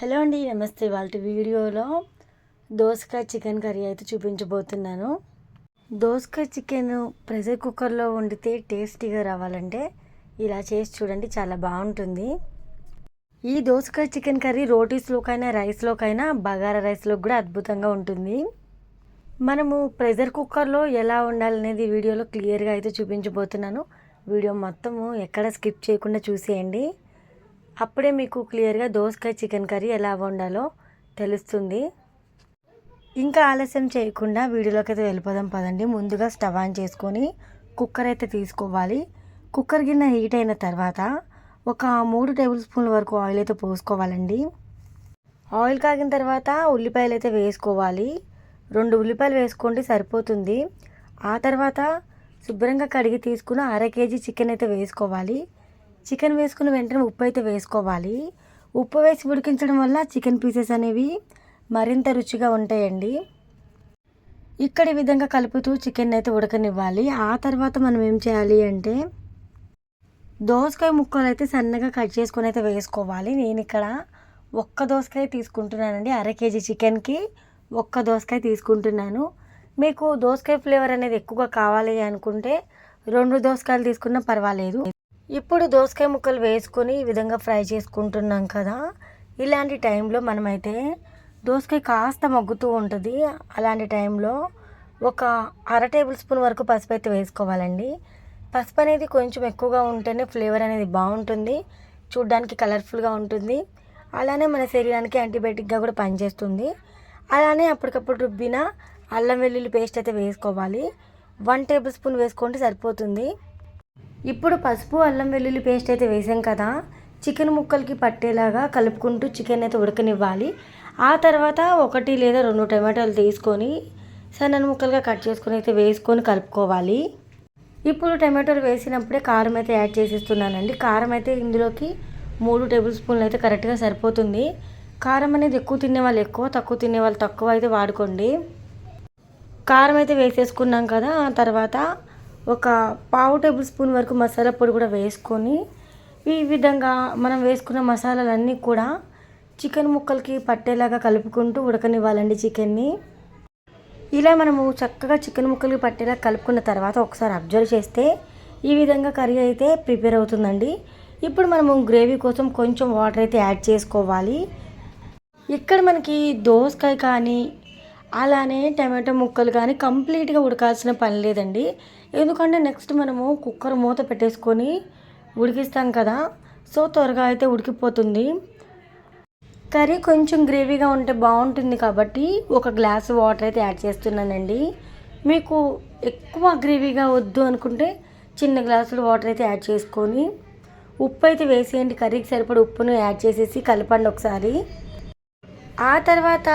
Hello అండి, నమస్తే. వాళ్ళ వీడియోలో దోసకాయ చికెన్ కర్రీ అయితే చూపించబోతున్నాను. దోసకాయ చికెన్ ప్రెషర్ కుక్కర్లో వండితే టేస్టీగా రావాలంటే ఇలా చేసి చూడండి, చాలా బాగుంటుంది. ఈ దోసకాయ చికెన్ కర్రీ రోటీస్లోకైనా రైస్లోకైనా బగారా రైస్లో కూడా అద్భుతంగా ఉంటుంది. మనము ప్రెషర్ కుక్కర్లో ఎలా వండాలనేది వీడియోలో క్లియర్గా అయితే చూపించబోతున్నాను. వీడియో మొత్తము ఎక్కడ స్కిప్ చేయకుండా చూసేయండి. అప్పుడే మీకు క్లియర్గా దోసకాయ చికెన్ కర్రీ ఎలా వండాలో తెలుస్తుంది. ఇంకా ఆలస్యం చేయకుండా వీడియోలోకి అయితే వెళ్ళిపోదాం పదండి. ముందుగా స్టవ్ ఆన్ చేసుకొని కుక్కర్ అయితే తీసుకోవాలి. కుక్కర్ గిన్నె హీట్ అయిన తర్వాత ఒక 3 టేబుల్ స్పూన్ల వరకు ఆయిల్ అయితే పోసుకోవాలండి. ఆయిల్ కాగిన తర్వాత ఉల్లిపాయలు అయితే వేసుకోవాలి. 2 ఉల్లిపాయలు వేసుకోండి, సరిపోతుంది. ఆ తర్వాత శుభ్రంగా కడిగి తీసుకుని 1/2 కేజీ చికెన్ అయితే వేసుకోవాలి. చికెన్ వేసుకున్న వెంటనే ఉప్పు అయితే వేసుకోవాలి. ఉప్పు వేసి ఉడికించడం వల్ల చికెన్ పీసెస్ అనేవి మరింత రుచిగా ఉంటాయండి. ఇక్కడ ఈ విధంగా కలుపుతూ చికెన్ అయితే ఉడకనివ్వాలి. ఆ తర్వాత మనం ఏం చేయాలి అంటే దోసకాయ ముక్కలు అయితే సన్నగా కట్ చేసుకొని అయితే వేసుకోవాలి. నేను ఇక్కడ ఒక్క దోసకాయ తీసుకుంటున్నానండి. 1/2 కేజీ చికెన్కి ఒక్క దోసకాయ తీసుకుంటున్నాను. మీకు దోసకాయ ఫ్లేవర్ అనేది ఎక్కువగా కావాలి అనుకుంటే 2 దోసకాయలు తీసుకున్నా పర్వాలేదు. ఇప్పుడు దోసకాయ ముక్కలు వేసుకొని ఈ విధంగా ఫ్రై చేసుకుంటున్నాం కదా. ఇలాంటి టైంలో మనమైతే దోసకాయ కాస్త మగ్గుతూ ఉంటుంది. అలాంటి టైంలో ఒక 1/2 టేబుల్ స్పూన్ వరకు పసుపు అయితే వేసుకోవాలండి. పసుపు అనేది కొంచెం ఎక్కువగా ఉంటేనే ఫ్లేవర్ అనేది బాగుంటుంది, చూడ్డానికి కలర్ఫుల్గా ఉంటుంది. అలానే మన శరీరానికి యాంటీబయాటిక్గా కూడా పనిచేస్తుంది. అలానే అప్పటికప్పుడు రుబ్బిన అల్లం వెల్లుల్లి పేస్ట్ అయితే వేసుకోవాలి. 1 టేబుల్ స్పూన్ వేసుకోండి, సరిపోతుంది. ఇప్పుడు పసుపు అల్లం వెల్లుల్లి పేస్ట్ అయితే వేసాం కదా, చికెన్ ముక్కలకి పట్టేలాగా కలుపుకుంటూ చికెన్ అయితే ఉడకనివ్వాలి. ఆ తర్వాత 1 లేదా 2 టమాటాలు తీసుకొని సన్న ముక్కలుగా కట్ చేసుకొని అయితే వేసుకొని కలుపుకోవాలి. ఇప్పుడు టమాటాలు వేసినప్పుడే కారం అయితే యాడ్ చేసేస్తున్నానండి. కారం అయితే ఇందులోకి 3 టేబుల్ స్పూన్లు అయితే కరెక్ట్గా సరిపోతుంది. కారం అనేది ఎక్కువ తినే వాళ్ళు ఎక్కువ, తక్కువ తినే వాళ్ళు తక్కువ అయితే వాడుకోండి. కారం అయితే వేసేసుకున్నాం కదా. ఆ తర్వాత ఒక 1/2 టేబుల్ స్పూన్ వరకు మసాలా పొడి కూడా వేసుకొని ఈ విధంగా మనం వేసుకున్న మసాలాలన్నీ కూడా చికెన్ ముక్కలకి పట్టేలాగా కలుపుకుంటూ ఉడకనివ్వాలండి చికెన్ని. ఇలా మనము చక్కగా చికెన్ ముక్కలకి పట్టేలా కలుపుకున్న తర్వాత ఒకసారి అబ్జర్వ్ చేస్తే ఈ విధంగా కర్రీ అయితే ప్రిపేర్ అవుతుందండి. ఇప్పుడు మనము గ్రేవీ కోసం కొంచెం వాటర్ అయితే యాడ్ చేసుకోవాలి. ఇక్కడ మనకి దోసకాయ కానీ అలానే టమాటో ముక్కలు కానీ కంప్లీట్గా ఉడకాల్సిన పని లేదండి. ఎందుకంటే నెక్స్ట్ మనము కుక్కర్ మూత పెట్టేసుకొని ఉడికిస్తాం కదా, సో త్వరగా అయితే ఉడికిపోతుంది. కర్రీ కొంచెం గ్రేవీగా ఉంటే బాగుంటుంది కాబట్టి 1 గ్లాసు వాటర్ అయితే యాడ్ చేస్తున్నానండి. మీకు ఎక్కువ గ్రేవీగా వద్దు అనుకుంటే చిన్న గ్లాసులు వాటర్ అయితే యాడ్ చేసుకొని ఉప్పు అయితే వేసేయండి. కర్రీకి సరిపడ ఉప్పును యాడ్ చేసేసి కలపండి ఒకసారి. ఆ తర్వాత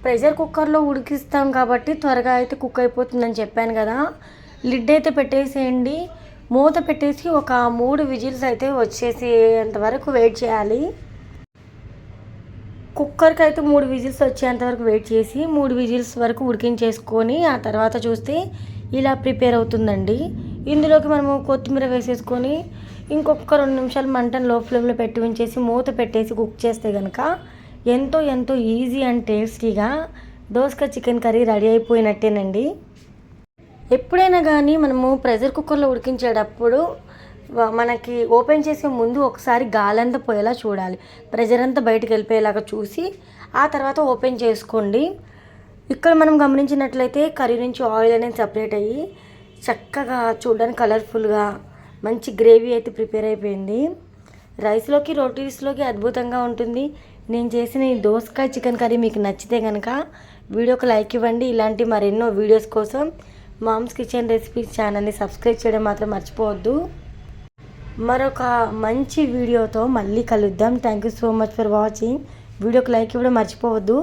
ప్రెషర్ కుక్కర్లో ఉడికిస్తాం కాబట్టి త్వరగా అయితే కుక్ అయిపోతుందని చెప్పాను కదా. లిడ్ అయితే పెట్టేసేయండి. మూత పెట్టేసి ఒక 3 విజిల్స్ అయితే వచ్చేసేంత వరకు వెయిట్ చేయాలి. కుక్కర్కి అయితే 3 విజిల్స్ వచ్చేంత వరకు వెయిట్ చేసి 3 విజిల్స్ వరకు ఉడికించేసుకొని ఆ తర్వాత చూస్తే ఇలా ప్రిపేర్ అవుతుందండి. ఇందులోకి మనము కొత్తిమీర వేసేసుకొని ఇంకొక 2 నిమిషాలు మంటను లో ఫ్లేమ్లో పెట్టి ఉంచేసి మూత పెట్టేసి కుక్ చేస్తే కనుక ఎంతో ఈజీ అండ్ టేస్టీగా దోసకాయ చికెన్ కర్రీ రెడీ అయిపోయినట్టేనండి. ఎప్పుడైనా కానీ మనము ప్రెషర్ కుక్కర్లో ఉడికించేటప్పుడు మనకి ఓపెన్ చేసే ముందు ఒకసారి గాలంతా పోయేలా చూడాలి. ప్రెషర్ అంతా బయటకు వెళ్ళిపోయేలాగా చూసి ఆ తర్వాత ఓపెన్ చేసుకోండి. ఇక్కడ మనం గమనించినట్లయితే కర్రీ నుంచి ఆయిల్ అనేది సపరేట్ అయ్యి చక్కగా చూడడానికి కలర్ఫుల్గా మంచి గ్రేవీ అయితే ప్రిపేర్ అయిపోయింది. రైస్లోకి రోటీస్లోకి అద్భుతంగా ఉంటుంది. నేను చేసిన ఈ దోసకాయ చికెన్ కర్రీ మీకు నచ్చితే కనుక వీడియోకి లైక్ ఇవ్వండి. ఇలాంటి మరెన్నో వీడియోస్ కోసం మామ్స్ కిచెన్ రెసిపీస్ ఛానల్ని సబ్స్క్రైబ్ చేయడం మాత్రం మర్చిపోవద్దు. మరొక మంచి వీడియోతో మళ్ళీ కలుద్దాం. Thank you so much for watching. వీడియోకి లైక్ ఇవ్వడం మర్చిపోవద్దు.